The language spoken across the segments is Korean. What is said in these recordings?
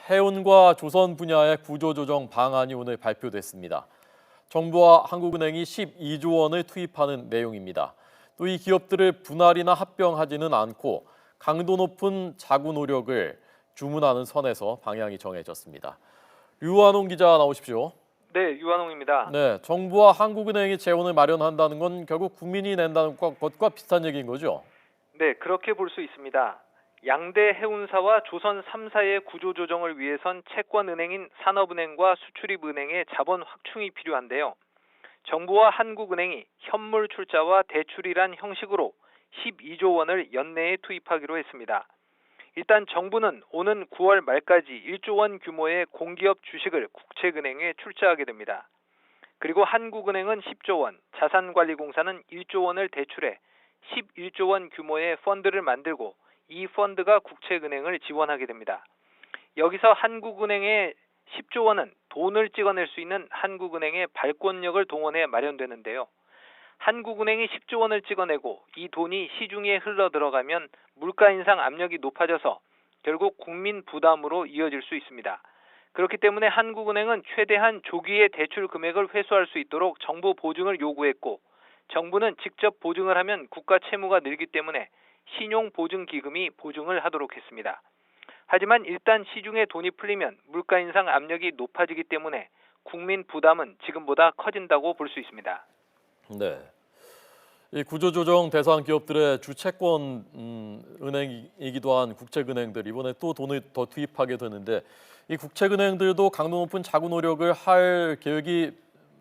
해운과 조선 분야의 구조조정 방안이 오늘 발표됐습니다. 정부와 한국은행이 12조 원을 투입하는 내용입니다. 또 이 기업들을 분할이나 합병하지는 않고 강도 높은 자구 노력을 주문하는 선에서 방향이 정해졌습니다. 류완홍 기자 나오십시오. 네, 유한홍입니다. 네, 정부와 한국은행이 재원을 마련한다는 건 결국 국민이 낸다는 것과 비슷한 얘기인 거죠? 네, 그렇게 볼 수 있습니다. 양대 해운사와 조선 3사의 구조조정을 위해선 채권은행인 산업은행과 수출입은행의 자본 확충이 필요한데요. 정부와 한국은행이 현물 출자와 대출이란 형식으로 12조 원을 연내에 투입하기로 했습니다. 일단 정부는 오는 9월 말까지 1조 원 규모의 공기업 주식을 국책은행에 출자하게 됩니다. 그리고 한국은행은 10조 원, 자산관리공사는 1조 원을 대출해 11조 원 규모의 펀드를 만들고 이 펀드가 국책은행을 지원하게 됩니다. 여기서 한국은행의 10조 원은 돈을 찍어낼 수 있는 한국은행의 발권력을 동원해 마련되는데요. 한국은행이 10조 원을 찍어내고 이 돈이 시중에 흘러 들어가면 물가 인상 압력이 높아져서 결국 국민 부담으로 이어질 수 있습니다. 그렇기 때문에 한국은행은 최대한 조기에 대출 금액을 회수할 수 있도록 정부 보증을 요구했고, 정부는 직접 보증을 하면 국가 채무가 늘기 때문에 신용보증기금이 보증을 하도록 했습니다. 하지만 일단 시중에 돈이 풀리면 물가 인상 압력이 높아지기 때문에 국민 부담은 지금보다 커진다고 볼 수 있습니다. 네. 이 구조조정 대상 기업들의 주채권 은행이기도 한 국책은행들 이번에 또 돈을 더 투입하게 되는데 이 국책은행들도 강도 높은 자구 노력을 할 계획이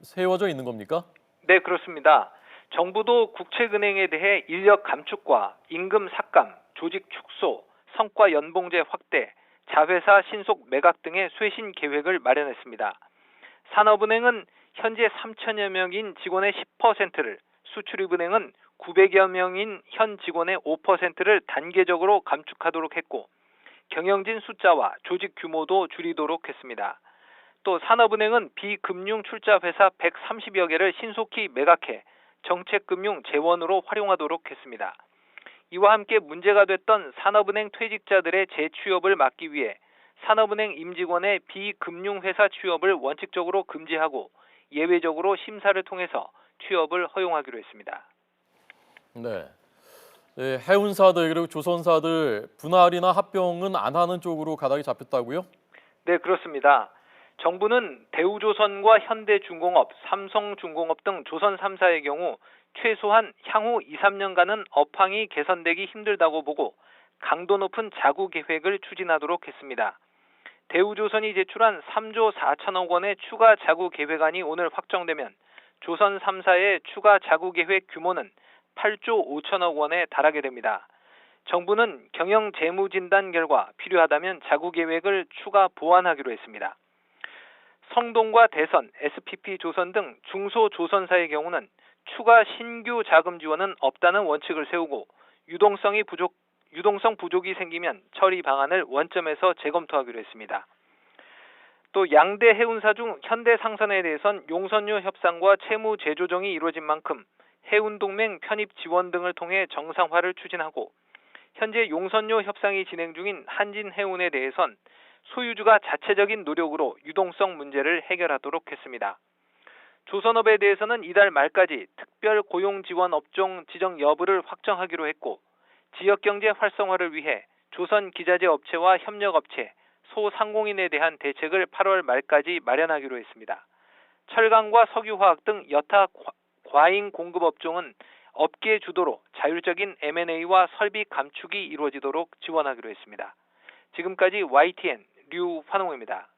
세워져 있는 겁니까? 네, 그렇습니다. 정부도 국책은행에 대해 인력 감축과 임금 삭감, 조직 축소, 성과 연봉제 확대, 자회사 신속 매각 등의 쇄신 계획을 마련했습니다. 산업은행은 현재 3천여 명인 직원의 10%를, 수출입은행은 900여 명인 현 직원의 5%를 단계적으로 감축하도록 했고, 경영진 숫자와 조직 규모도 줄이도록 했습니다. 또 산업은행은 비금융 출자 회사 130여 개를 신속히 매각해 정책금융 재원으로 활용하도록 했습니다. 이와 함께 문제가 됐던 산업은행 퇴직자들의 재취업을 막기 위해 산업은행 임직원의 비금융회사 취업을 원칙적으로 금지하고 예외적으로 심사를 통해서 취업을 허용하기로 했습니다. 네. 네, 해운사들 그리고 조선사들 분할이나 합병은 안 하는 쪽으로 가닥이 잡혔다고요? 네, 그렇습니다. 정부는 대우조선과 현대중공업, 삼성중공업 등 조선 3사의 경우 최소한 향후 2, 3년간은 업황이 개선되기 힘들다고 보고 강도 높은 자구 계획을 추진하도록 했습니다. 대우조선이 제출한 3조 4천억 원의 추가 자구 계획안이 오늘 확정되면 조선 3사의 추가 자구 계획 규모는 8조 5천억 원에 달하게 됩니다. 정부는 경영 재무 진단 결과 필요하다면 자구 계획을 추가 보완하기로 했습니다. 성동과 대선, SPP 조선 등 중소조선사의 경우는 추가 신규 자금 지원은 없다는 원칙을 세우고 유동성 부족이 생기면 처리 방안을 원점에서 재검토하기로 했습니다. 또 양대 해운사 중 현대상선에 대해선 용선료 협상과 채무 재조정이 이루어진 만큼 해운동맹 편입 지원 등을 통해 정상화를 추진하고 현재 용선료 협상이 진행 중인 한진해운에 대해선 소유주가 자체적인 노력으로 유동성 문제를 해결하도록 했습니다. 조선업에 대해서는 이달 말까지 특별 고용 지원 업종 지정 여부를 확정하기로 했고 지역경제 활성화를 위해 조선기자재 업체와 협력업체, 소상공인에 대한 대책을 8월 말까지 마련하기로 했습니다. 철강과 석유화학 등 여타 과잉 공급 업종은 업계 주도로 자율적인 M&A와 설비 감축이 이루어지도록 지원하기로 했습니다. 지금까지 YTN 류환홍입니다.